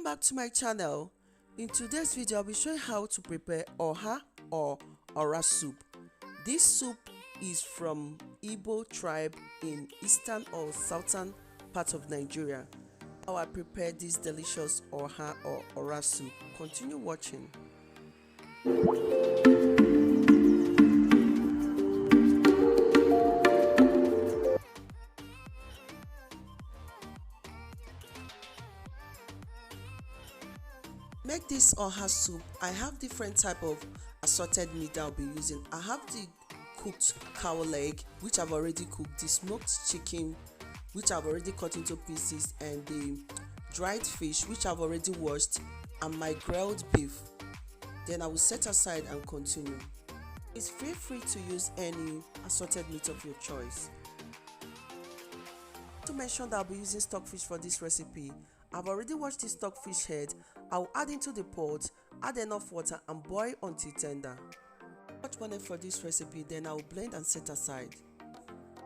back to my channel. In today's video, I'll be showing how to prepare Oha or Ora soup. This soup is from Igbo tribe in eastern or southern part of Nigeria. How I prepare this delicious Oha or Ora soup. Continue watching. Make this Oha soup. I have different type of assorted meat that I'll be using. I have the cooked cow leg, which I've already cooked, the smoked chicken, which I've already cut into pieces, and the dried fish, which I've already washed, and my grilled beef. Then I will set aside and continue. It's feel free to use any assorted meat of your choice. To mention that I'll be using stockfish for this recipe. I've already washed the stockfish head. I'll add into the pot, add enough water and boil until tender. What wanted for this recipe, then I'll blend and set aside.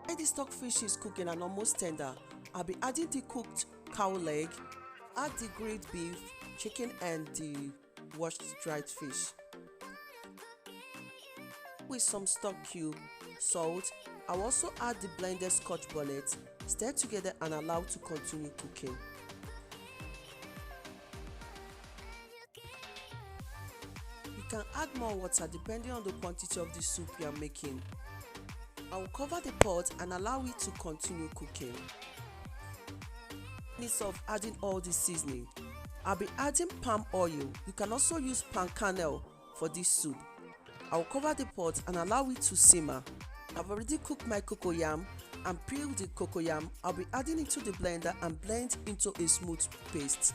When the stockfish is cooking and almost tender, I'll be adding the cooked cow leg, add the grilled beef, chicken and the washed dried fish. With some stock cube, salt, I'll also add the blended scotch bonnet, stir together and allow to continue cooking. You can add more water depending on the quantity of the soup you are making. I will cover the pot and allow it to continue cooking. Instead of adding all the seasoning, I'll be adding palm oil. You can also use palm kernel for this soup. I will cover the pot and allow it to simmer. I've already cooked my cocoyam and peeled the cocoyam. I'll be adding it to the blender and blend into a smooth paste.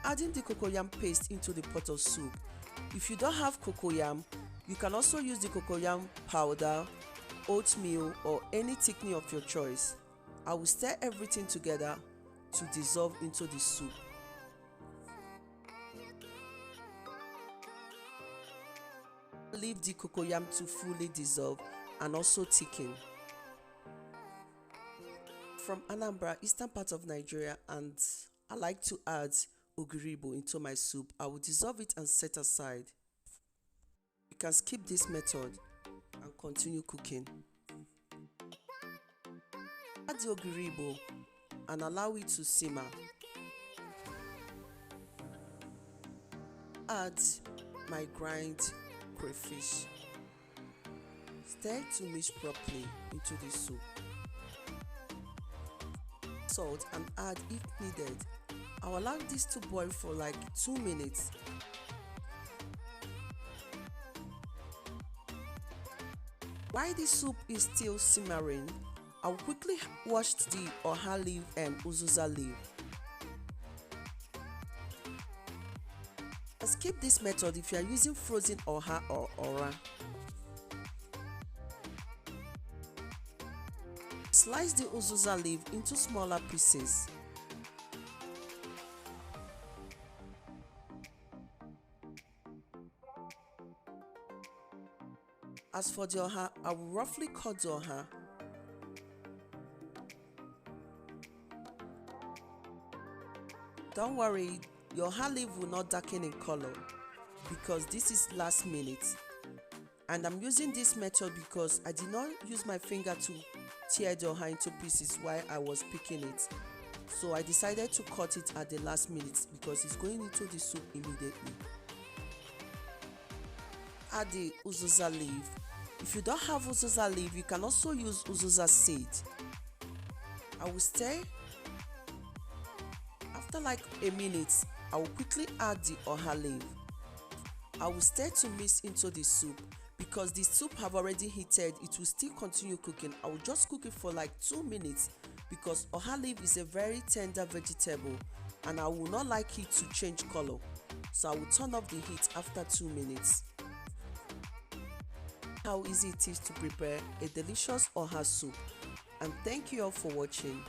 Adding the cocoyam paste into the pot of soup. If you don't have cocoyam, you can also use the cocoyam powder, oatmeal or any thickening of your choice. I will stir everything together to dissolve into the soup. Leave the cocoyam to fully dissolve and also thicken. From Anambra, eastern part of Nigeria, and I like to add ogiribo into my soup. I will dissolve it and set aside. You can skip this method and continue cooking. Add the ogiribo and allow it to simmer. Add my grind crayfish. Stir to mix properly into the soup. Salt and add if needed. I'll allow this to boil for like 2 minutes. While the soup is still simmering, I'll quickly wash the Oha leaf and uziza leaf. Skip this method if you are using frozen Oha or Ora. Slice the uziza leaf into smaller pieces. As for the Oha, I will roughly cut the Oha. Don't worry, your Oha leaf will not darken in color because this is last minute. And I'm using this method because I did not use my finger to tear the Oha into pieces while I was picking it. So I decided to cut it at the last minute because it's going into the soup immediately. Add the uziza leaf. If you don't have uziza leaf, you can also use uziza seed. I will stir. After like a minute, I will quickly add the Oha leaf. I will stir to mix into the soup. Because the soup have already heated, it will still continue cooking. I will just cook it for like 2 minutes because Oha leaf is a very tender vegetable and I will not like it to change color. So I will turn off the heat after 2 minutes. How easy it is to prepare a delicious Oha soup, and thank you all for watching.